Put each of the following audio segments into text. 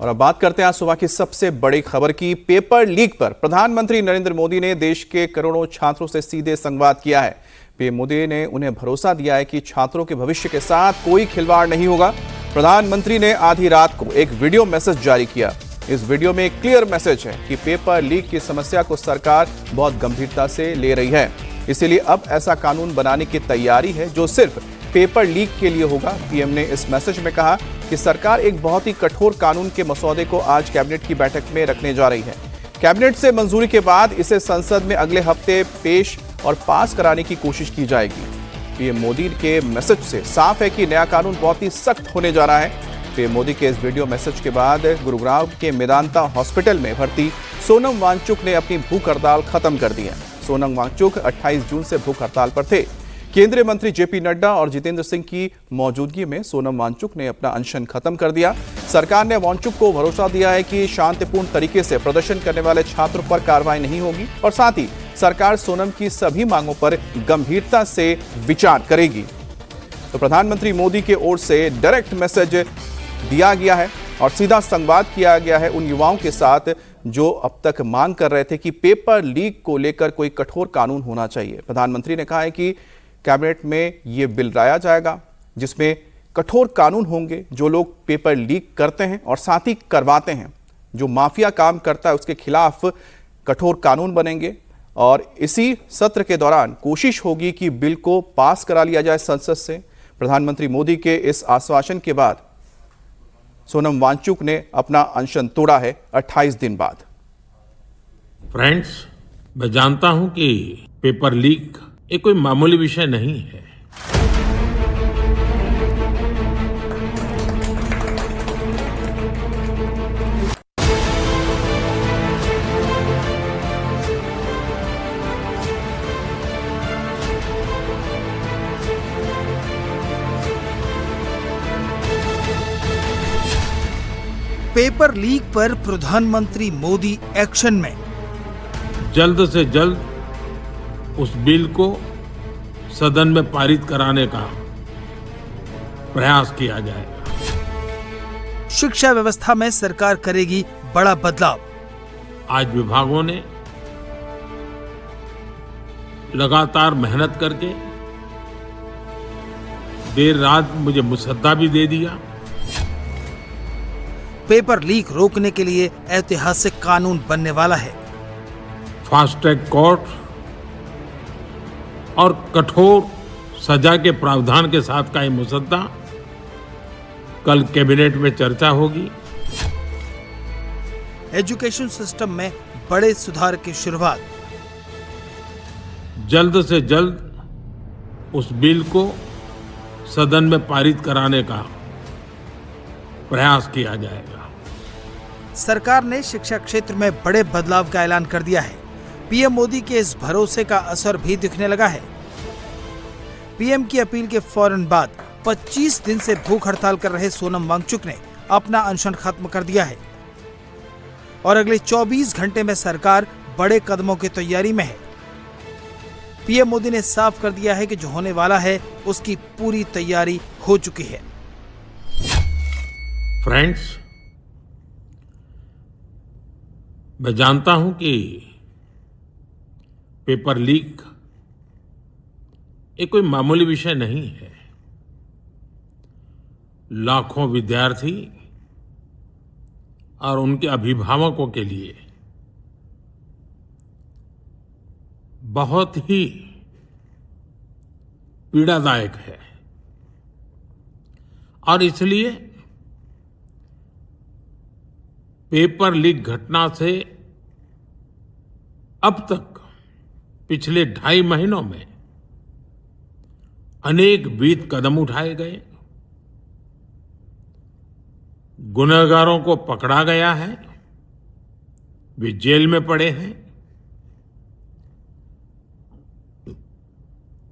और अब बात करते हैं आज सुबह की सबसे बड़ी खबर की। पेपर लीक पर प्रधानमंत्री नरेंद्र मोदी ने देश के करोड़ों छात्रों से सीधे संवाद किया है। पीएम मोदी ने उन्हें भरोसा दिया है कि छात्रों के भविष्य के साथ कोई खिलवाड़ नहीं होगा। प्रधानमंत्री ने आधी रात को एक वीडियो मैसेज जारी किया। इस वीडियो में एक क्लियर मैसेज है कि पेपर लीक की समस्या को सरकार बहुत गंभीरता से ले रही है, इसीलिए अब ऐसा कानून बनाने की तैयारी है जो सिर्फ पेपर लीक के लिए होगा। पीएम ने इस मैसेज में कहा कि सरकार एक बहुत ही कठोर कानून के मसौदे को आज कैबिनेट की बैठक में रखने जा रही है। कैबिनेट से मंजूरी के बाद इसे संसद में अगले हफ्ते पेश और पास कराने की कोशिश की जाएगी। पीएम मोदी के मैसेज से साफ है कि नया कानून बहुत ही सख्त होने जा रहा है। पीएम मोदी के इस वीडियो मैसेज के बाद गुरुग्राम के मेदांता हॉस्पिटल में भर्ती सोनम वांगचुक ने अपनी भूख हड़ताल खत्म कर दी है। सोनम वांगचुक 28 जून से भूख हड़ताल पर थे। केंद्रीय मंत्री जेपी नड्डा और जितेंद्र सिंह की मौजूदगी में सोनम वांगचुक ने अपना अनशन खत्म कर दिया। सरकार ने वांगचुक को भरोसा दिया है कि शांतिपूर्ण तरीके से प्रदर्शन करने वाले छात्रों पर कार्रवाई नहीं होगी और साथ ही सरकार सोनम की सभी मांगों पर गंभीरता से विचार करेगी। तो प्रधानमंत्री मोदी की ओर से डायरेक्ट मैसेज दिया गया है और सीधा संवाद किया गया है उन युवाओं के साथ जो अब तक मांग कर रहे थे कि पेपर लीक को लेकर कोई कठोर कानून होना चाहिए। प्रधानमंत्री ने कहा है कि कैबिनेट में ये बिल लाया जाएगा जिसमें कठोर कानून होंगे। जो लोग पेपर लीक करते हैं और साथ ही करवाते हैं, जो माफिया काम करता है, उसके खिलाफ कठोर कानून बनेंगे और इसी सत्र के दौरान कोशिश होगी कि बिल को पास करा लिया जाए संसद से। प्रधानमंत्री मोदी के इस आश्वासन के बाद सोनम वांगचुक ने अपना अनशन तोड़ा है 28 दिन बाद। फ्रेंड्स, मैं जानता हूं कि पेपर लीक ये कोई मामूली विषय नहीं है। पेपर लीक पर प्रधानमंत्री मोदी एक्शन में। जल्द से जल्द उस बिल को सदन में पारित कराने का प्रयास किया जाएगा। शिक्षा व्यवस्था में सरकार करेगी बड़ा बदलाव। आज विभागों ने लगातार मेहनत करके देर रात मुझे मुसद्दा भी दे दिया। पेपर लीक रोकने के लिए ऐतिहासिक कानून बनने वाला है। फास्ट ट्रैक कोर्ट और कठोर सजा के प्रावधान के साथ का ये मुसद्दा कल कैबिनेट में चर्चा होगी। एजुकेशन सिस्टम में बड़े सुधार की शुरुआत। जल्द से जल्द उस बिल को सदन में पारित कराने का प्रयास किया जाएगा। सरकार ने शिक्षा क्षेत्र में बड़े बदलाव का ऐलान कर दिया है। पीएम मोदी के इस भरोसे का असर भी दिखने लगा है। पीएम की अपील के फौरन बाद 25 दिन से भूख हड़ताल कर रहे सोनम वांगचुक ने अपना अनशन खत्म कर दिया है और अगले 24 घंटे में सरकार बड़े कदमों की तैयारी में है। पीएम मोदी ने साफ कर दिया है कि जो होने वाला है उसकी पूरी तैयारी हो चुकी है। फ्रेंड्स, मैं जानता हूं कि पेपर लीक ये कोई मामूली विषय नहीं है। लाखों विद्यार्थी और उनके अभिभावकों के लिए बहुत ही पीड़ादायक है और इसलिए पेपर लीक घटना से अब तक पिछले 2.5 महीनों में अनेक विध कदम उठाए गए। गुनहगारों को पकड़ा गया है, वे जेल में पड़े हैं।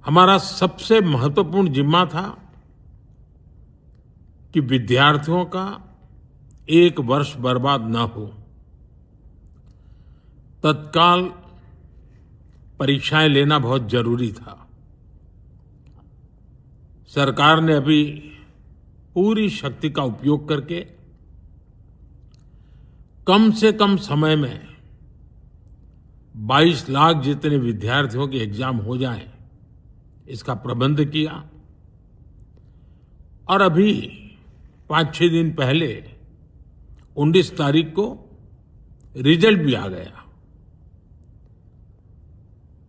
हमारा सबसे महत्वपूर्ण जिम्मा था कि विद्यार्थियों का 1 वर्ष बर्बाद न हो। तत्काल परीक्षाएं लेना बहुत जरूरी था। सरकार ने अभी पूरी शक्ति का उपयोग करके कम से कम समय में 22 लाख जितने विद्यार्थियों के एग्जाम हो जाएं, इसका प्रबंध किया। और अभी 5-6 दिन पहले 19 तारीख को रिजल्ट भी आ गया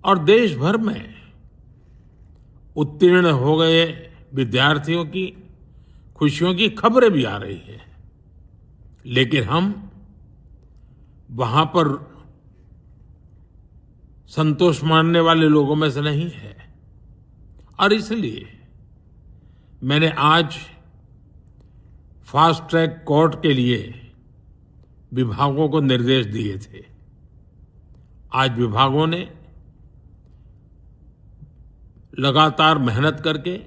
और देश भर में उत्तीर्ण हो गए विद्यार्थियों की खुशियों की खबरें भी आ रही हैं। लेकिन हम वहां पर संतोष मानने वाले लोगों में से नहीं है और इसलिए मैंने आज फास्ट ट्रैक कोर्ट के लिए विभागों को निर्देश दिए थे। आज विभागों ने लगातार मेहनत करके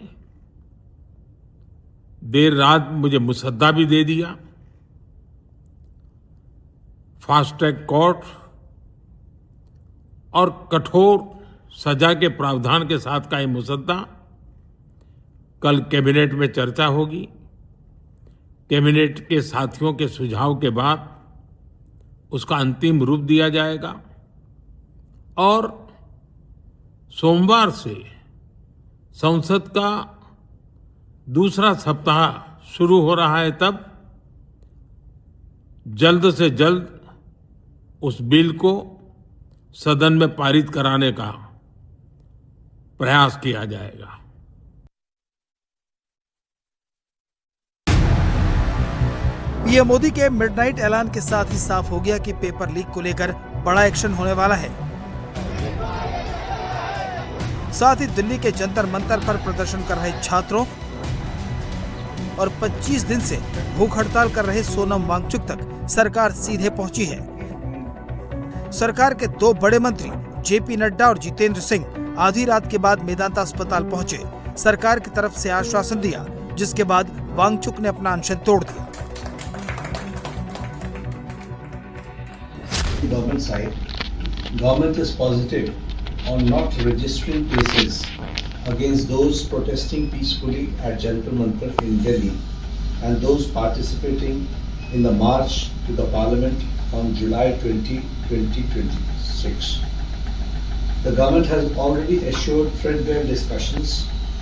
देर रात मुझे मुसद्दा भी दे दिया। फास्ट ट्रैक कोर्ट और कठोर सजा के प्रावधान के साथ का ये मुसद्दा कल कैबिनेट में चर्चा होगी। कैबिनेट के साथियों के सुझाव के बाद उसका अंतिम रूप दिया जाएगा और सोमवार से संसद का दूसरा सप्ताह शुरू हो रहा है। तब जल्द से जल्द उस बिल को सदन में पारित कराने का प्रयास किया जाएगा। पीएम मोदी के मिडनाइट ऐलान के साथ ही साफ हो गया कि पेपर लीक को लेकर बड़ा एक्शन होने वाला है। साथ ही दिल्ली के जंतर मंतर पर प्रदर्शन कर रहे छात्रों और 25 दिन से भूख हड़ताल कर रहे सोनम वांगचुक तक सरकार सीधे पहुंची है। सरकार के 2 बड़े मंत्री जेपी नड्डा और जितेंद्र सिंह आधी रात के बाद मेदांता अस्पताल पहुंचे, सरकार की तरफ से आश्वासन दिया, जिसके बाद वांगचुक ने अपना अनशन तोड़ दिया। Government side, government is positive on not registering cases against those protesting peacefully at Jantar Mantar in Delhi and those participating in the march to the Parliament on July 20, 2026. The government has already assured threadbare discussions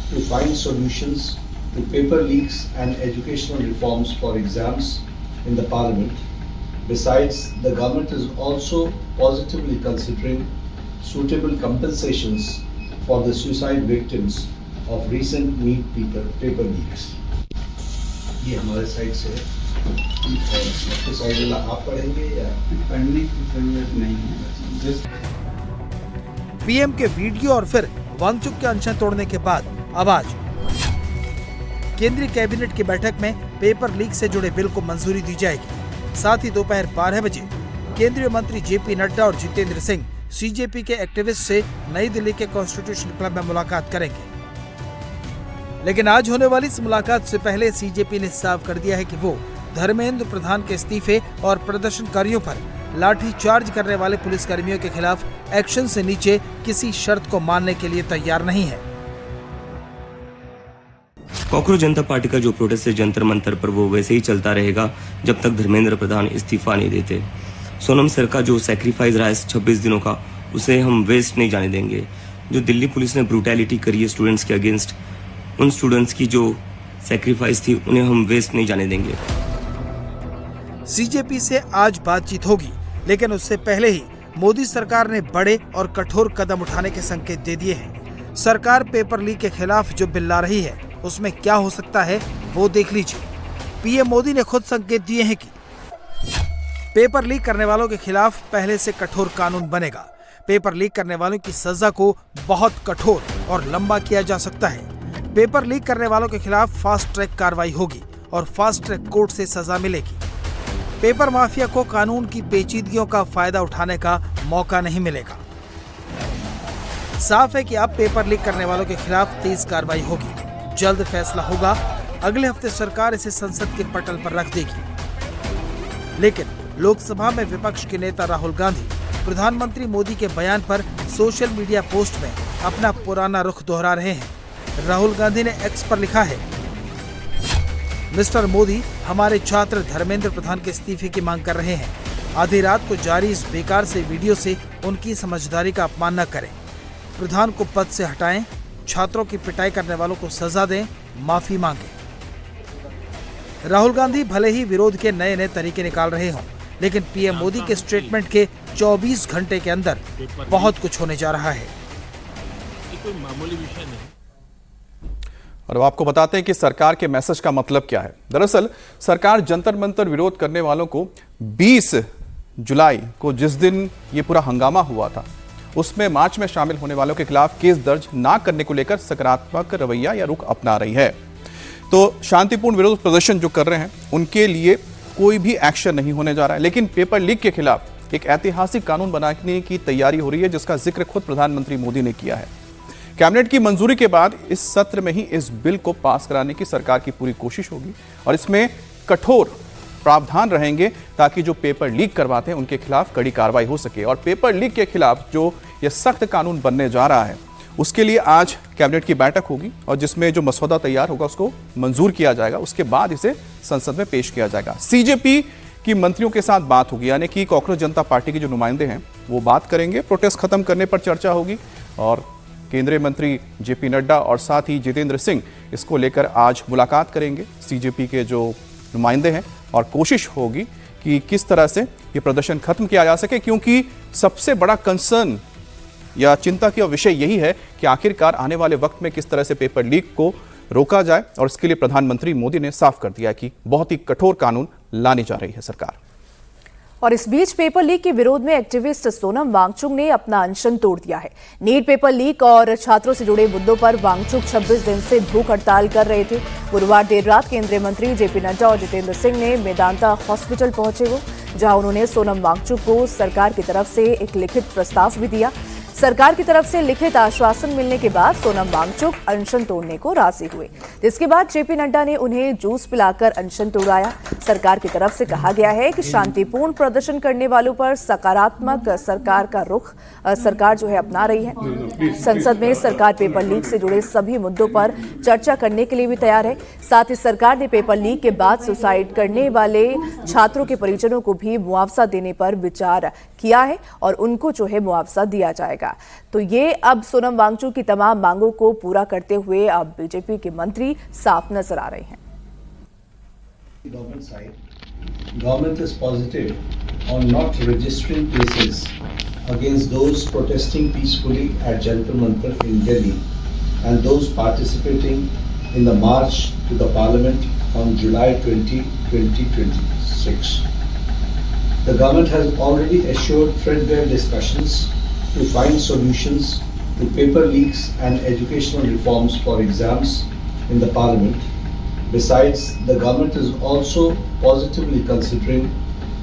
to find solutions to paper leaks and educational reforms for exams in the Parliament. Besides, the government is also positively considering suitable compensations for the suicide victims of recent NEET paper leaks. ये हमारे side से आपके side वाला आप पढ़ेंगे या पढ़ने की जरूरत नहीं है। पीएम के वीडियो और फिर वांगचुक के अनशन तोड़ने के बाद अब आज केंद्रीय कैबिनेट की बैठक में पेपर लीक से जुड़े बिल को मंजूरी दी जाएगी। साथ ही दोपहर 12 बजे केंद्रीय मंत्री जेपी नड्डा और जितेंद्र सिंह सीजेपी के एक्टिविस्ट से नई दिल्ली के कॉन्स्टिट्यूशन क्लब में मुलाकात करेंगे। लेकिन आज होने वाली इस मुलाकात से पहले सीजेपी ने साफ कर दिया है कि वो धर्मेंद्र प्रधान के इस्तीफे और प्रदर्शनकारियों पर लाठी चार्ज करने वाले पुलिसकर्मियों के खिलाफ एक्शन से नीचे किसी शर्त को मानने के लिए तैयार नहीं है। कॉकरोच जनता पार्टी का जो प्रोटेस्ट है जंतर मंतर पर, वो वैसे ही चलता रहेगा जब तक धर्मेंद्र प्रधान इस्तीफा नहीं देते। सोनम सर का जो सैक्रिफाइस रहा है 26 दिनों का, उसे हम वेस्ट नहीं जाने देंगे। जो दिल्ली पुलिस ने ब्रूटैलिटी करी है स्टूडेंट्स के अगेंस्ट, उन स्टूडेंट्स की जो सैक्रिफाइस थी उन्हें हम वेस्ट नहीं जाने देंगे। सीजेपी से आज बातचीत होगी, लेकिन उससे पहले ही मोदी सरकार ने बड़े और कठोर कदम उठाने के संकेत दे दिए हैं। सरकार पेपर लीक के खिलाफ जो बिल ला रही है उसमें क्या हो सकता है वो देख लीजिए। पीएम मोदी ने खुद संकेत दिए हैं कि पेपर लीक करने वालों के खिलाफ पहले से कठोर कानून बनेगा। पेपर लीक करने वालों की सजा को बहुत कठोर और लंबा किया जा सकता है। पेपर लीक करने वालों के खिलाफ फास्ट ट्रैक कार्रवाई होगी और फास्ट ट्रैक कोर्ट से सजा मिलेगी। पेपर माफिया को कानून की पेचीदगियों का फायदा उठाने का मौका नहीं मिलेगा। साफ है कि अब पेपर लीक करने वालों के खिलाफ तेज कार्रवाई होगी। जल्द फैसला होगा। अगले हफ्ते सरकार इसे संसद के पटल पर रख देगी। लेकिन लोकसभा में विपक्ष के नेता राहुल गांधी प्रधानमंत्री मोदी के बयान पर सोशल मीडिया पोस्ट में अपना पुराना रुख दोहरा रहे हैं। राहुल गांधी ने एक्स पर लिखा है, मिस्टर मोदी, हमारे छात्र धर्मेंद्र प्रधान के इस्तीफे की मांग कर रहे हैं। आधी रात को जारी इस बेकार से वीडियो से उनकी समझदारी का अपमान न करें। प्रधान को पद से हटाएं, छात्रों की पिटाई करने वालों को सजा दें, माफी मांगें। राहुल गांधी भले ही विरोध के नए नए तरीके निकाल रहे हों, लेकिन पीएम मोदी के स्टेटमेंट के 24 घंटे के अंदर बहुत कुछ होने जा रहा है। ये कोई मामूली विषय नहीं। और अब आपको बताते हैं कि सरकार के मैसेज का मतलब क्या है। दरअसल सरकार जंतर मंतर विरोध करने वालों को 20 जुलाई को जिस दिन ये पूरा हंगामा हुआ था, उसमें मार्च में शामिल होने वालों के खिलाफ केस दर्ज ना करने को लेकर सकारात्मक रवैया या रुख अपना रही है। तो शांतिपूर्ण विरोध प्रदर्शन जो कर रहे हैं उनके लिए कोई भी एक्शन नहीं होने जा रहा है, लेकिन पेपर लीक के खिलाफ एक ऐतिहासिक कानून बनाने की तैयारी हो रही है, जिसका जिक्र खुद प्रधानमंत्री मोदी ने किया है। कैबिनेट की मंजूरी के बाद इस सत्र में ही इस बिल को पास कराने की सरकार की पूरी कोशिश होगी और इसमें कठोर प्रावधान रहेंगे ताकि जो पेपर लीक करवाते हैं उनके खिलाफ कड़ी कार्रवाई हो सके। और पेपर लीक के खिलाफ जो यह सख्त कानून बनने जा रहा है, उसके लिए आज कैबिनेट की बैठक होगी और जिसमें जो मसौदा तैयार होगा उसको मंजूर किया जाएगा। उसके बाद इसे संसद में पेश किया जाएगा। सीजेपी की मंत्रियों के साथ बात होगी, यानी कि कांग्रेस जनता पार्टी के जो नुमाइंदे हैं वो बात करेंगे। प्रोटेस्ट खत्म करने पर चर्चा होगी और केंद्रीय मंत्री जेपी नड्डा और साथ ही जितेंद्र सिंह इसको लेकर आज मुलाकात करेंगे सीजेपी के जो नुमाइंदे हैं, और कोशिश होगी कि किस तरह से ये प्रदर्शन खत्म किया जा सके, क्योंकि सबसे बड़ा कंसर्न या चिंता का विषय यही है कि आखिरकार आने वाले वक्त में किस तरह से पेपर लीक को रोका जाए। और इसके लिए प्रधानमंत्री मोदी ने साफ कर दिया कि बहुत ही कठोर कानून लाने जा रही है सरकार। और इस बीच पेपर लीक के विरोध में एक्टिविस्ट सोनम वांगचुक ने अपना अनशन तोड़ दिया है। नीट पेपर लीक और छात्रों से जुड़े मुद्दों पर वांगचुक 26 दिन से भूख हड़ताल कर रहे थे। गुरुवार देर रात केंद्रीय मंत्री जेपी नड्डा और जितेंद्र सिंह ने मेदांता हॉस्पिटल पहुंचे हो, जहां उन्होंने सोनम वांगचुक को सरकार की तरफ से एक लिखित प्रस्ताव भी दिया। सरकार की तरफ से लिखित आश्वासन मिलने के बाद सोनम वांगचुक अनशन तोड़ने को राजी हुए, जिसके बाद जेपी नड्डा ने उन्हें जूस पिलाकर अनशन तोड़ाया। सरकार की तरफ से कहा गया है कि शांतिपूर्ण प्रदर्शन करने वालों पर सकारात्मक सरकार जो है अपना रही है। संसद में सरकार पेपर लीक से जुड़े सभी मुद्दों पर चर्चा करने के लिए भी तैयार है। साथ ही सरकार ने पेपर लीक के बाद सुसाइड करने वाले छात्रों के परिजनों को भी मुआवजा देने पर विचार किया है और उनको जो है मुआवजा दिया जाएगा। तो ये अब सोनम वांगचुक की तमाम मांगों को पूरा करते हुए अब बीजेपी के मंत्री साफ नजर आ रहे हैं। Government is positive on not registering cases against those protesting peacefully at Jantar Mantar in Delhi and those participating in the march to the Parliament on July 20, 2026. The government has already assured threadbare discussions to find solutions to paper leaks and educational reforms for exams in the Parliament. Besides, the government is also positively considering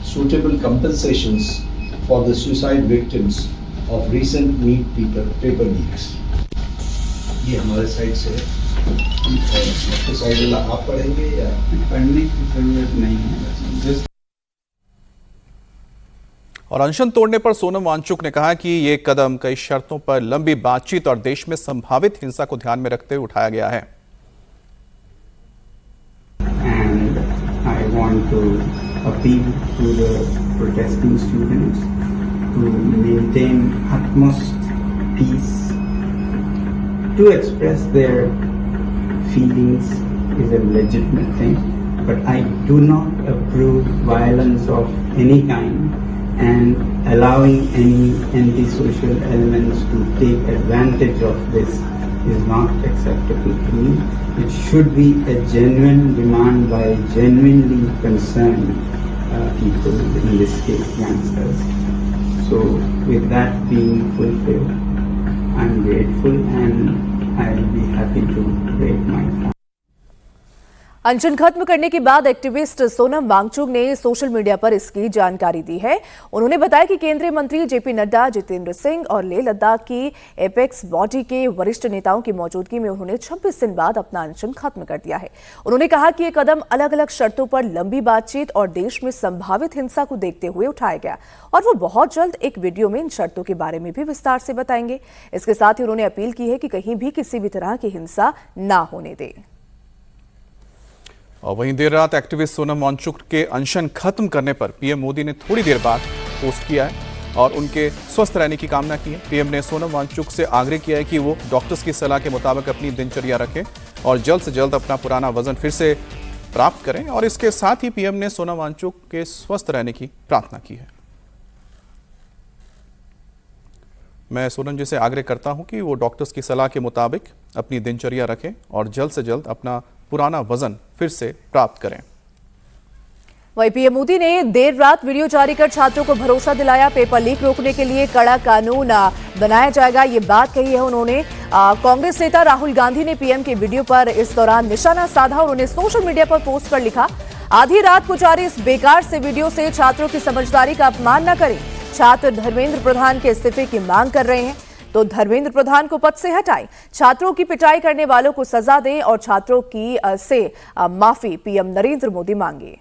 suitable compensations for the suicide victims of recent NEET paper leaks. ये हमारे side से आपके side वाला आप पढ़ेंगे या पढ़ने की जरूरत नहीं है। और अनशन तोड़ने पर सोनम वांगचुक ने कहा कि ये कदम कई शर्तों पर लंबी बातचीत और देश में संभावित हिंसा को ध्यान में रखते हुए उठाया गया है। And I want to appeal to the protesting students to maintain utmost peace. To express their feelings is a legitimate thing, but I do not approve violence of any kind. And allowing any antisocial elements to take advantage of this is not acceptable to me. It should be a genuine demand by genuinely concerned people, in this case youngsters. So with that being fulfilled, I'm grateful and I'll be happy to break my fast. अनशन खत्म करने के बाद activist Sonam Wangchuck ने social media पर इसकी जानकारी दी है। उन्होंने बताया कि केंद्रीय मंत्री जेपी नड्डा, जितेंद्र सिंह और लेह लद्दाख की एपेक्स बॉडी के वरिष्ठ नेताओं की मौजूदगी में उन्होंने 26 दिन बाद अपना अनशन खत्म कर दिया है। उन्होंने कहा कि ये कदम अलग अलग शर्तों पर लंबी बातचीत और देश में संभावित हिंसा को देखते हुए उठाया गया और वो बहुत जल्द एक वीडियो में इन शर्तों के बारे में भी विस्तार से बताएंगे। इसके साथ ही उन्होंने अपील की है कि कहीं भी किसी भी तरह की हिंसा ना होने दें। और वहीं देर रात एक्टिविस्ट सोनम वांगचुक के अनशन खत्म करने पर पीएम मोदी ने थोड़ी देर बाद पोस्ट किया है और उनके स्वस्थ रहने की कामना की है। पीएम ने सोनम वांगचुक से आग्रह किया है कि वो डॉक्टर्स की सलाह के मुताबिक अपनी दिनचर्या रखें और जल्द से जल्द अपना पुराना वजन फिर से प्राप्त करें। और इसके साथ ही पीएम ने सोनम वांगचुक के स्वस्थ रहने की प्रार्थना की है। मैं सोनम जी से आग्रह करता हूं कि वो डॉक्टर्स की सलाह के मुताबिक अपनी दिनचर्या रखें और जल्द से जल्द अपना पुराना वजन फिर से प्राप्त करें। वहीं पीएम मोदी ने देर रात वीडियो जारी कर छात्रों को भरोसा दिलाया, पेपर लीक रोकने के लिए कड़ा कानून बनाया जाएगा, ये बात कही है उन्होंने। कांग्रेस नेता राहुल गांधी ने पीएम के वीडियो पर इस दौरान निशाना साधा और उन्हें सोशल मीडिया पर पोस्ट कर लिखा, आधी रात को जारी इस बेकार से वीडियो से छात्रों की समझदारी का अपमान न करें। छात्र धर्मेंद्र प्रधान के इस्तीफे की मांग कर रहे हैं तो धर्मेंद्र प्रधान को पद से हटाएं, छात्रों की पिटाई करने वालों को सजा दें और छात्रों की से माफी पीएम नरेंद्र मोदी मांगे।